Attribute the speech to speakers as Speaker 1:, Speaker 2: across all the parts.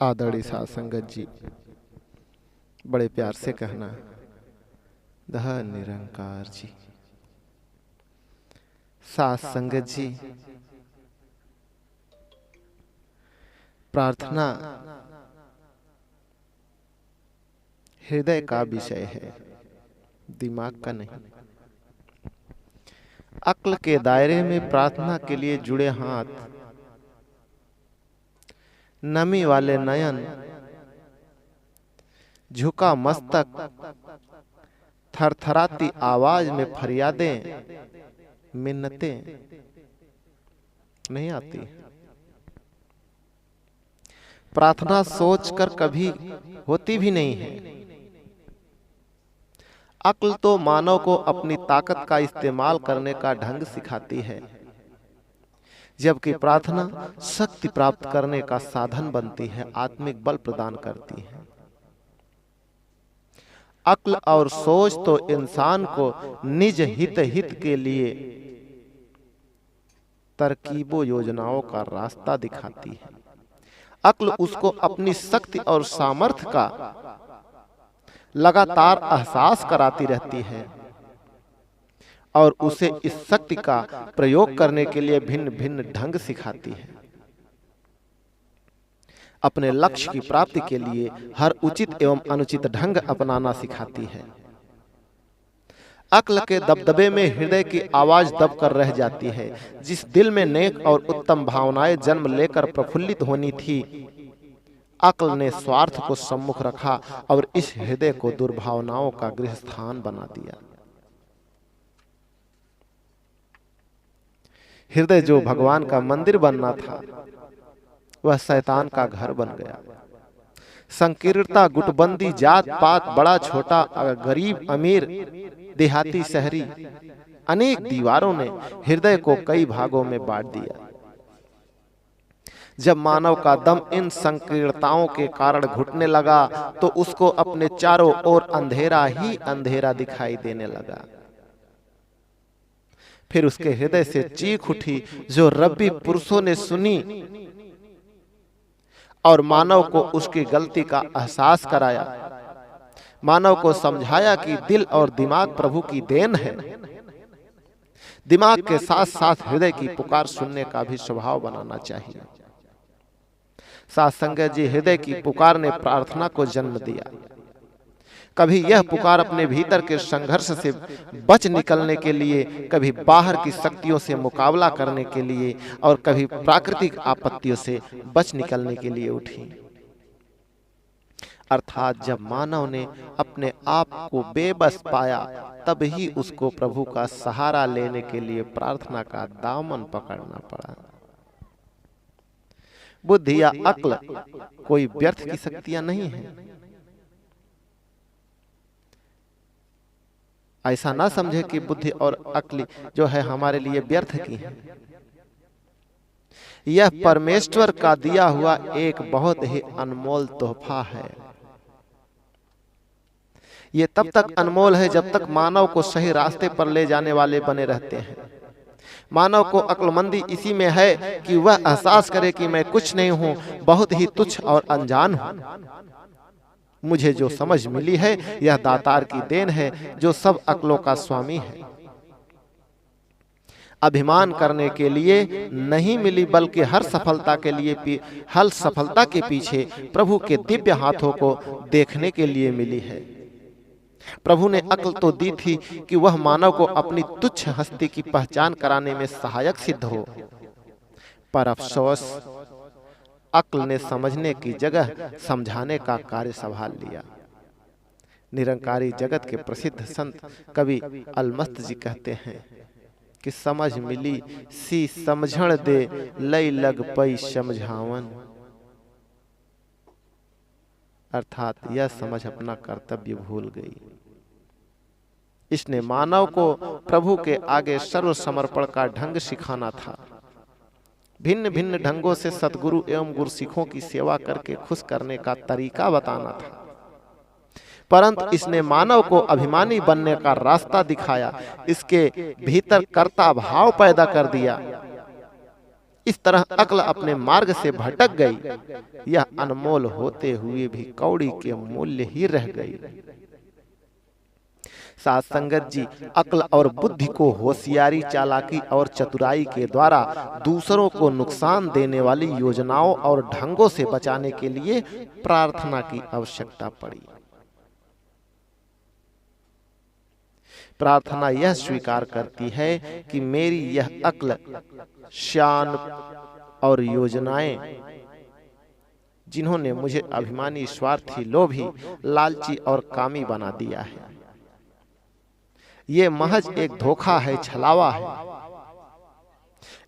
Speaker 1: आदरणीय साध संगत जी, बड़े प्यार से कहना धन निरंकार जी। साध संगत जी, प्रार्थना हृदय का विषय है, दिमाग का नहीं। अक्ल के दायरे में प्रार्थना के लिए जुड़े हाथ, नमी वाले नयन, झुका मस्तक, थरथराती आवाज में फरियादें, मिन्नतें नहीं आती। प्रार्थना सोचकर कभी होती भी नहीं है। अक्ल तो मानव को अपनी ताकत का इस्तेमाल करने का ढंग सिखाती है, जबकि प्रार्थना शक्ति प्राप्त करने का साधन बनती है, आत्मिक बल प्रदान करती है। अक्ल और सोच तो इंसान को निज हित के लिए तरकीबों योजनाओं का रास्ता दिखाती है। अक्ल उसको अपनी शक्ति और सामर्थ्य का लगातार एहसास कराती रहती है और उसे इस शक्ति का प्रयोग करने के लिए भिन्न भिन्न ढंग सिखाती है। अपने लक्ष्य की प्राप्ति के लिए हर उचित एवं अनुचित ढंग अपनाना सिखाती है। अक्ल के दबदबे में हृदय की आवाज दबकर रह जाती है। जिस दिल में नेक और उत्तम भावनाएं जन्म लेकर प्रफुल्लित होनी थी, अक्ल ने स्वार्थ को सम्मुख रखा और इस हृदय को दुर्भावनाओं का गृह स्थान बना दिया। हृदय जो भगवान का मंदिर बनना था, वह शैतान का घर बन गया। संकीर्णता, गुटबंदी, जात पात, बड़ा छोटा, गरीब अमीर, देहाती शहरी, अनेक दीवारों ने हृदय को कई भागों में बांट दिया। जब मानव का दम इन संकीर्णताओं के कारण घुटने लगा, तो उसको अपने चारों ओर अंधेरा ही अंधेरा दिखाई देने लगा। फिर उसके हृदय से चीख उठी, जो रब्बी पुरुषों ने सुनी और मानव को उसकी गलती का एहसास कराया। मानव को समझाया कि दिल और दिमाग प्रभु की देन है। दिमाग के साथ साथ हृदय की पुकार सुनने का भी स्वभाव बनाना चाहिए। साध संगत जी, हृदय की पुकार ने प्रार्थना को जन्म दिया। कभी यह पुकार अपने भीतर के संघर्ष से बच निकलने के लिए, कभी बाहर की शक्तियों से मुकाबला करने के लिए और कभी प्राकृतिक आपत्तियों से बच निकलने के लिए उठी। अर्थात जब मानव ने अपने आप को बेबस पाया, तब ही उसको प्रभु का सहारा लेने के लिए प्रार्थना का दामन पकड़ना पड़ा। बुद्धि या अक्ल कोई व्यर्थ की शक्तियां नहीं है। ऐसा ना समझे कि बुद्धि और अक्ल जो है हमारे लिए व्यर्थ की है। यह परमेश्वर का दिया हुआ एक बहुत ही अनमोल तोहफा है। ये तब तक अनमोल है जब तक मानव को सही रास्ते पर ले जाने वाले बने रहते हैं। मानव को अक्लमंदी इसी में है कि वह एहसास करे कि मैं कुछ नहीं हूं, बहुत ही तुच्छ और अनजान हूं। मुझे जो समझ मिली है, यह दातार की देन है, जो सब अक्लों का स्वामी है। अभिमान करने के लिए नहीं मिली, बल्कि हर सफलता के पीछे प्रभु के दिव्य हाथों को देखने के लिए मिली है। प्रभु ने अक्ल तो दी थी कि वह मानव को अपनी तुच्छ हस्ती की पहचान कराने में सहायक सिद्ध हो, पर अफसोस अक्ल ने समझने की जगह समझाने का कार्य संभाल लिया। निरंकारी जगत के प्रसिद्ध संत कवि अलमस्त जी कहते हैं कि समझ मिली सी समझण दे, लई लग पई समझावन। अर्थात यह समझ अपना कर्तव्य भूल गई। इसने मानव को प्रभु के आगे सर्व समर्पण का ढंग सिखाना था। भिन्न भिन्न ढंगों से सतगुरु एवं गुरसिखों की सेवा करके खुश करने का तरीका बताना था, परंतु इसने मानव को अभिमानी बनने का रास्ता दिखाया। इसके भीतर कर्ता भाव पैदा कर दिया। इस तरह अक्ल अपने मार्ग से भटक गई। यह अनमोल होते हुए भी कौड़ी के मूल्य ही रह गई। साथ संगत जी, अक्ल और बुद्धि को होशियारी, चालाकी और चतुराई के द्वारा दूसरों को नुकसान देने वाली योजनाओं और ढंगों से बचाने के लिए प्रार्थना की आवश्यकता पड़ी। प्रार्थना यह स्वीकार करती है कि मेरी यह अक्ल, शान और योजनाएं, जिन्होंने मुझे अभिमानी, स्वार्थी, लोभी, लालची और कामी बना दिया है, ये महज एक धोखा है, छलावा है।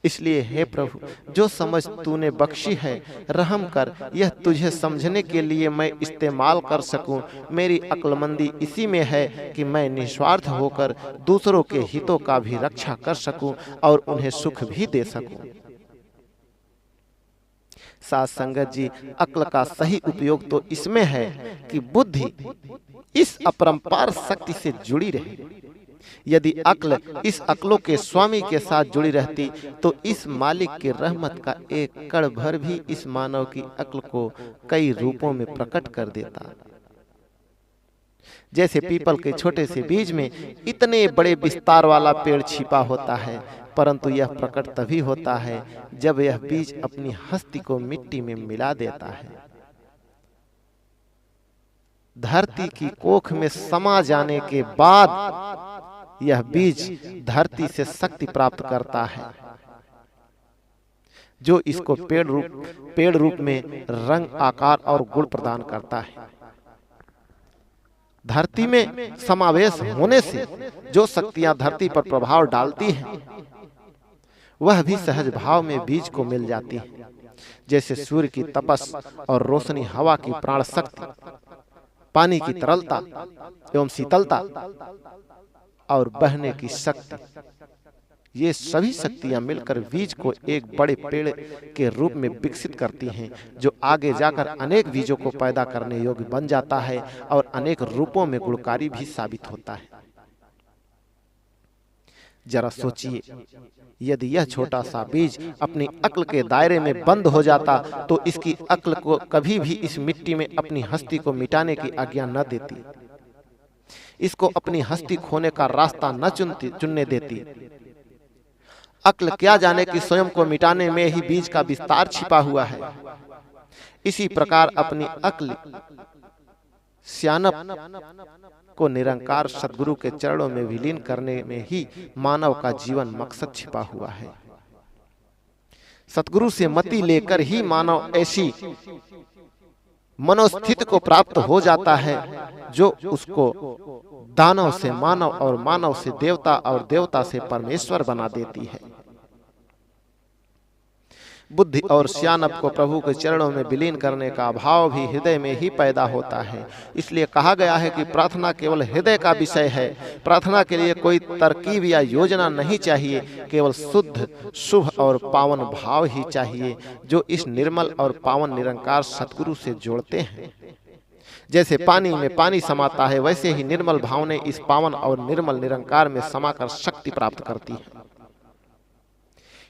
Speaker 1: इसलिए हे प्रभु, जो समझ तूने बख्शी है, रहम कर, यह तुझे समझने के लिए मैं इस्तेमाल कर सकूं। मेरी अक्लमंदी इसी में है कि मैं निस्वार्थ होकर दूसरों के हितों का भी रक्षा कर सकूं और उन्हें सुख भी दे सकूं। साथ संगत जी, अक्ल का सही उपयोग तो इसमें है कि बुद्धि इस अपरंपार शक्ति से जुड़ी रहे। यदि अक्ल इस अक्लों के स्वामी के साथ जुड़ी रहती तो इस मालिक के रहमत का एक कण भर भी इस मानव की अक्ल को कई रूपों में प्रकट कर देता। जैसे पीपल के छोटे से बीज में इतने बड़े विस्तार वाला पेड़ छिपा होता है, परंतु यह प्रकट तभी होता है जब यह बीज अपनी हस्ती को मिट्टी में मिला देता है। धरती की कोख में समा जाने के बाद यह बीज धरती से शक्ति प्राप्त करता है, जो इसको पेड़ रूप में रंग, आकार और गुण प्रदान करता है। धरती में समावेश होने से जो शक्तियां धरती पर प्रभाव डालती हैं, वह भी सहज भाव में बीज को मिल जाती है। जैसे सूर्य की तपस और रोशनी, हवा की प्राण शक्ति, पानी की तरलता एवं शीतलता और बहने की शक्ति, ये सभी शक्तियां मिलकर बीज को एक बड़े पेड़ के रूप में विकसित करती हैं, जो आगे जाकर अनेक बीजों को पैदा करने योग्य बन जाता है और अनेक रूपों में गुणकारी भी साबित होता है। जरा सोचिए, यदि यह छोटा सा बीज अपनी अक्ल के दायरे में बंद हो जाता तो इसकी अक्ल को कभी भी इस मिट्टी में अपनी हस्ती को मिटाने की आज्ञा न देती, इसको अपनी हस्ती खोने का रास्ता न चुनने देती। अक्ल क्या जाने कि स्वयं को मिटाने में ही बीज का विस्तार छिपा हुआ है। इसी प्रकार अपनी अक्ल, सियानप को निरंकार सद्गुरु के चरणों में विलीन करने में ही मानव का जीवन मकसद छिपा हुआ है। सद्गुरु से मति लेकर ही मानव ऐसी मनोस्थिति को प्राप्त हो जाता है जो उसको दानव से मानव और मानव से देवता और देवता से परमेश्वर बना देती है। बुद्धि और सियानप को प्रभु के चरणों में विलीन करने का भाव भी हृदय में ही पैदा होता है। इसलिए कहा गया है कि प्रार्थना केवल हृदय का विषय है। प्रार्थना के लिए कोई तरकीब या योजना नहीं चाहिए, केवल शुद्ध, शुभ और पावन भाव ही चाहिए, जो इस निर्मल और पावन निरंकार सतगुरु से जोड़ते हैं। जैसे पानी में पानी समाता है, वैसे ही निर्मल भावनाएं इस पावन और निर्मल निरंकार में समाकर शक्ति प्राप्त करती है।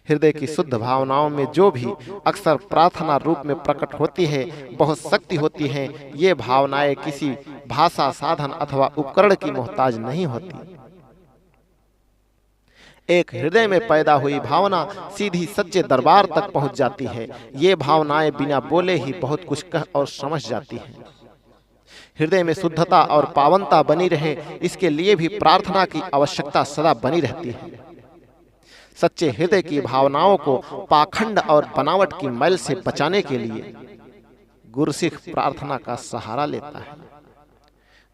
Speaker 1: हृदय की शुद्ध भावनाओं में जो भी अक्सर प्रार्थना रूप में प्रकट होती है, बहुत शक्ति होती है। ये भावनाएं किसी भाषा, साधन अथवा उपकरण की मोहताज नहीं होती। एक हृदय में पैदा हुई भावना सीधी सच्चे दरबार तक पहुंच जाती है। ये भावनाएं बिना बोले ही बहुत कुछ कह और समझ जाती हैं। हृदय में शुद्धता और पावनता बनी रहे, इसके लिए भी प्रार्थना की आवश्यकता सदा बनी रहती है। सच्चे हृदय की भावनाओं को पाखंड और बनावट की मैल से बचाने के लिए गुरसिख प्रार्थना का सहारा लेता है।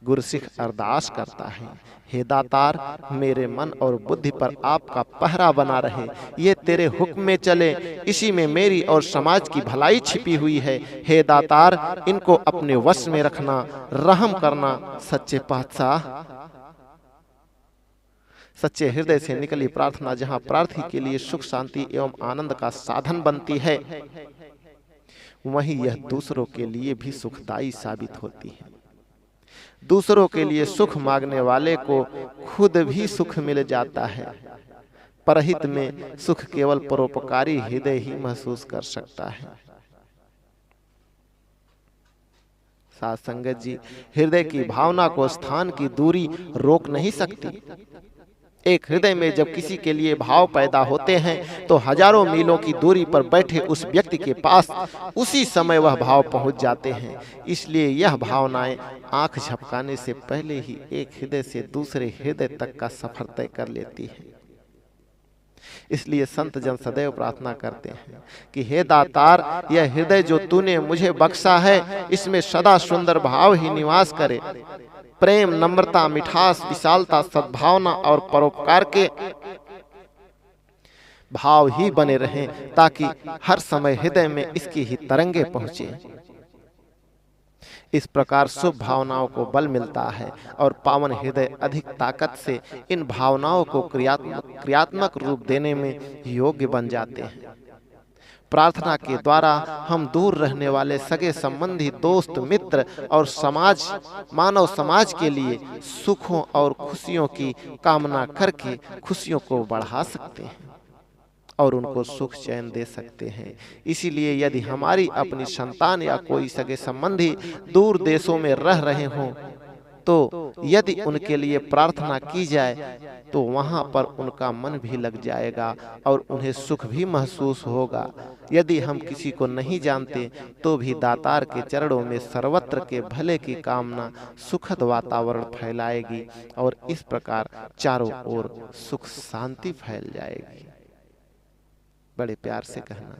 Speaker 1: गुरसिख अरदास करता है, हे दातार, मेरे मन और बुद्धि पर आपका पहरा बना रहे, ये तेरे हुक्म में चले, इसी में मेरी और समाज की भलाई छिपी हुई है। हे दातार, इनको अपने वश में रखना, रहम करना। सच्चे पातशाह, सच्चे हृदय से निकली प्रार्थना जहाँ प्रार्थी के लिए सुख, शांति एवं आनंद का साधन बनती है, वहीं यह दूसरों के लिए भी सुखदायी साबित होती है। दूसरों के लिए सुख मांगने वाले को खुद भी सुख मिल जाता है। परहित में सुख केवल परोपकारी हृदय ही महसूस कर सकता है। साथ संगत जी, हृदय की भावना को स्थान की दूरी रोक नहीं सकती। एक हृदय में जब किसी के लिए भाव पैदा होते हैं तो हजारों मीलों की दूरी पर बैठे उस व्यक्ति के पास उसी समय वह भाव पहुंच जाते हैं। इसलिए यह भावनाएं आंख झपकाने से पहले ही एक हृदय से दूसरे हृदय तक का सफर तय कर लेती है। इसलिए संत जन सदैव प्रार्थना करते हैं कि हे दातार, यह हृदय जो तूने मुझे बख्शा है, इसमें सदा सुंदर भाव ही निवास करे। प्रेम, नम्रता, मिठास, विशालता, सद्भावना और परोपकार के भाव ही बने रहें, ताकि हर समय हृदय में इसकी ही तरंगे पहुंचे। इस प्रकार शुभ भावनाओं को बल मिलता है और पावन हृदय अधिक ताकत से इन भावनाओं को क्रियात्मक रूप देने में योग्य बन जाते हैं। प्रार्थना के द्वारा हम दूर रहने वाले सगे संबंधी, दोस्त, मित्र और मानव समाज के लिए सुखों और खुशियों की कामना करके खुशियों को बढ़ा सकते हैं और उनको सुख चैन दे सकते हैं। इसीलिए यदि हमारी अपनी संतान या कोई सगे संबंधी दूर देशों में रह रहे हों तो यदि उनके लिए प्रार्थना की जाए तो वहां पर उनका मन भी लग जाएगा और उन्हें सुख भी महसूस होगा। यदि हम किसी को नहीं जानते तो भी दातार के चरणों में सर्वत्र के भले की कामना सुखद वातावरण फैलाएगी और इस प्रकार चारों ओर सुख शांति फैल जाएगी। बड़े प्यार से कहना।